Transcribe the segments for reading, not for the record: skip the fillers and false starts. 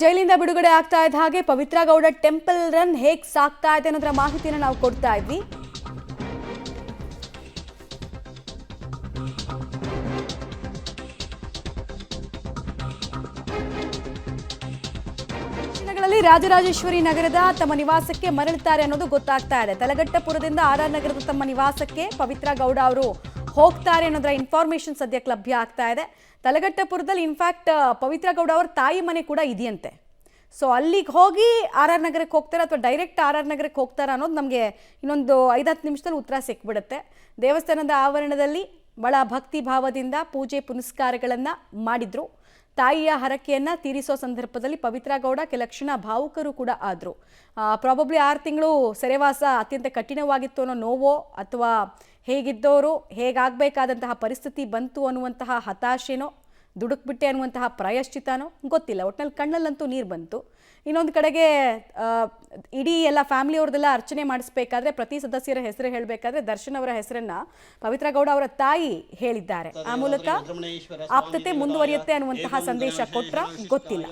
ಜೈಲಿಂದ ಬಿಡುಗಡೆ ಆಗ್ತಾ ಇದ್ದ ಹಾಗೆ ಪವಿತ್ರ ಗೌಡ ಟೆಂಪಲ್ ರನ್ ಹೇಗೆ ಸಾಗ್ತಾ ಇದೆ ಅನ್ನೋದರ ಮಾಹಿತಿಯನ್ನು ನಾವು ಕೊಡ್ತಾ ಇದ್ವಿ. ದಿನಗಳಲ್ಲಿ ರಾಜರಾಜೇಶ್ವರಿ ನಗರದ ತಮ್ಮ ನಿವಾಸಕ್ಕೆ ಮರಳುತ್ತಾರೆ ಅನ್ನೋದು ಗೊತ್ತಾಗ್ತಾ ಇದೆ. ತಲಗಟ್ಟಪುರದಿಂದ ಆರ್ ನಗರದ ತಮ್ಮ ನಿವಾಸಕ್ಕೆ ಪವಿತ್ರ ಗೌಡ ಅವರು ಹೋಗ್ತಾರೆ ಅನ್ನೋದರ ಇನ್ಫಾರ್ಮೇಶನ್ ಸದ್ಯಕ್ಕೆ ಲಭ್ಯ ಆಗ್ತಾ ಇದೆ. ತಲಗಟ್ಟಪುರದಲ್ಲಿ ಇನ್ಫ್ಯಾಕ್ಟ್ ಪವಿತ್ರ ಗೌಡ ಅವರ ತಾಯಿ ಮನೆ ಕೂಡ ಇದೆಯಂತೆ. ಸೊ ಅಲ್ಲಿಗೆ ಹೋಗಿ ಆರ್ ನಗರಕ್ಕೆ ಹೋಗ್ತಾರೆ ಅಥವಾ ಡೈರೆಕ್ಟ್ ಆರ್ ನಗರಕ್ಕೆ ಹೋಗ್ತಾರ ಅನ್ನೋದು ನಮಗೆ ಇನ್ನೊಂದು 5-10 ನಿಮಿಷದಲ್ಲಿ ಉತ್ತರ ಸಿಕ್ಬಿಡುತ್ತೆ. ದೇವಸ್ಥಾನದ ಆವರಣದಲ್ಲಿ ಬಹಳ ಭಕ್ತಿ ಭಾವದಿಂದ ಪೂಜೆ ಪುನಸ್ಕಾರಗಳನ್ನು ಮಾಡಿದ್ರು. ತಾಯಿಯ ಹರಕೆಯನ್ನು ತೀರಿಸೋ ಸಂದರ್ಭದಲ್ಲಿ ಪವಿತ್ರ ಗೌಡ ಕೆಲ ಕ್ಷಣ ಭಾವುಕರು ಕೂಡ ಆದರು. ಪ್ರಾಬಬ್ಲಿ 6 ತಿಂಗಳು ಸೆರೆವಾಸ ಅತ್ಯಂತ ಕಠಿಣವಾಗಿತ್ತು ಅನ್ನೋ ನೋವೋ ಅಥವಾ ಹೇಗಿದ್ದವರು ಹೇಗಾಗಬೇಕಾದಂತಹ ಪರಿಸ್ಥಿತಿ ಬಂತು ಅನ್ನುವಂತಹ ಹತಾಶೆನೋ ದುಡುಕ್ಬಿಟ್ಟೆ ಅನ್ನುವಂತಹ ಪ್ರಾಯಶ್ಚಿತನೋ ಗೊತ್ತಿಲ್ಲ. ಒಟ್ಟಿನಲ್ಲಿ ಕಣ್ಣಲ್ಲಂತೂ ನೀರು ಬಂತು. ಇನ್ನೊಂದು ಕಡೆಗೆ ಇಡೀ ಎಲ್ಲ ಫ್ಯಾಮಿಲಿಯವ್ರದೆಲ್ಲ ಅರ್ಚನೆ ಮಾಡಿಸ್ಬೇಕಾದ್ರೆ ಪ್ರತಿ ಸದಸ್ಯರ ಹೆಸರು ಹೇಳಬೇಕಾದ್ರೆ ದರ್ಶನ್ ಅವರ ಹೆಸರನ್ನ ಪವಿತ್ರ ಗೌಡ ಅವರ ತಾಯಿ ಹೇಳಿದ್ದಾರೆ. ಆ ಮೂಲಕ ಆಪ್ತತೆ ಮುಂದುವರಿಯುತ್ತೆ ಅನ್ನುವಂತಹ ಸಂದೇಶ ಕೊಟ್ರ ಗೊತ್ತಿಲ್ಲ.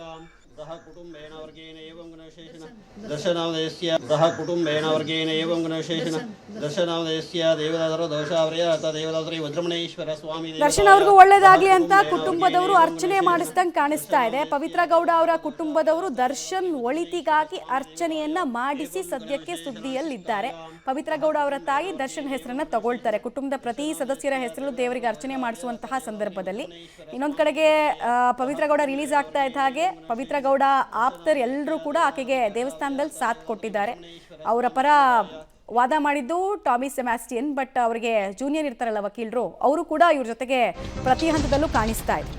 ಕುಟುಂಬೇನ ವರ್ಗೇನ ಏವಂ ಗುಣವಿಶೇಷಣ ದರ್ಶನಾಮದಯಸ್ಯ ಕುಟುಂಬೇನ ವರ್ಗೇನ ಏವಂ ಗುಣವಿಶೇಷಣ ದರ್ಶನಾಮದಯಸ್ಯ ದೇವದಾದರ ದೋಷಾವರ್ಯಾತ ದೇವದಾದರಿ ವಜ್ರಮಣೇಶ್ವರ ಸ್ವಾಮಿ. ದರ್ಶನ್ ಅವ್ರಿಗೂ ಒಳ್ಳೇದಾಗ್ಲಿ ಅಂತ ಕುಟುಂಬದವರು ಅರ್ಚನೆ ಮಾಡಿಸ್ದಂಗೆ ಕಾಣಿಸ್ತಾ ಇದೆ. ಪವಿತ್ರ ಗೌಡ ಅವರ ಕುಟುಂಬದವರು ದರ್ಶನ್ ಒಳಿತಿಗಾಗಿ ಅರ್ಚನೆಯನ್ನ ಮಾಡಿಸಿ ಸದ್ಯಕ್ಕೆ ಸುದ್ದಿಯಲ್ಲಿದ್ದಾರೆ. ಪವಿತ್ರ ಗೌಡ ಅವರ ತಾಯಿ ದರ್ಶನ್ ಹೆಸರನ್ನ ತಗೊಳ್ತಾರೆ. ಕುಟುಂಬದ ಪ್ರತಿ ಸದಸ್ಯರ ಹೆಸರಲ್ಲೂ ದೇವರಿಗೆ ಅರ್ಚನೆ ಮಾಡಿಸುವಂತಹ ಸಂದರ್ಭದಲ್ಲಿ. ಇನ್ನೊಂದು ಕಡೆಗೆ ಪವಿತ್ರ ಗೌಡ ರಿಲೀಸ್ ಆಗ್ತಾ ಇದ್ದ ಹಾಗೆ ಪವಿತ್ರ ಗೌಡ ಆಪ್ತರು ಎಲ್ಲರೂ ಕೂಡ ಆಕೆಗೆ ದೇವಸ್ಥಾನದಲ್ಲಿ ಸಾಥ್ ಕೊಟ್ಟಿದ್ದಾರೆ. ಅವರ ಪರ ವಾದ ಮಾಡಿದ್ದು ಟಾಮಿ ಸೆಬಾಸ್ಟಿಯನ್, ಬಟ್ ಅವರಿಗೆ ಜೂನಿಯರ್ ಇರ್ತಾರಲ್ಲ ವಕೀಲರು, ಅವರು ಕೂಡ ಇವ್ರ ಜೊತೆಗೆ ಪ್ರತಿ ಹಂತದಲ್ಲೂ ಕಾಣಿಸ್ತಾ ಇದೆ.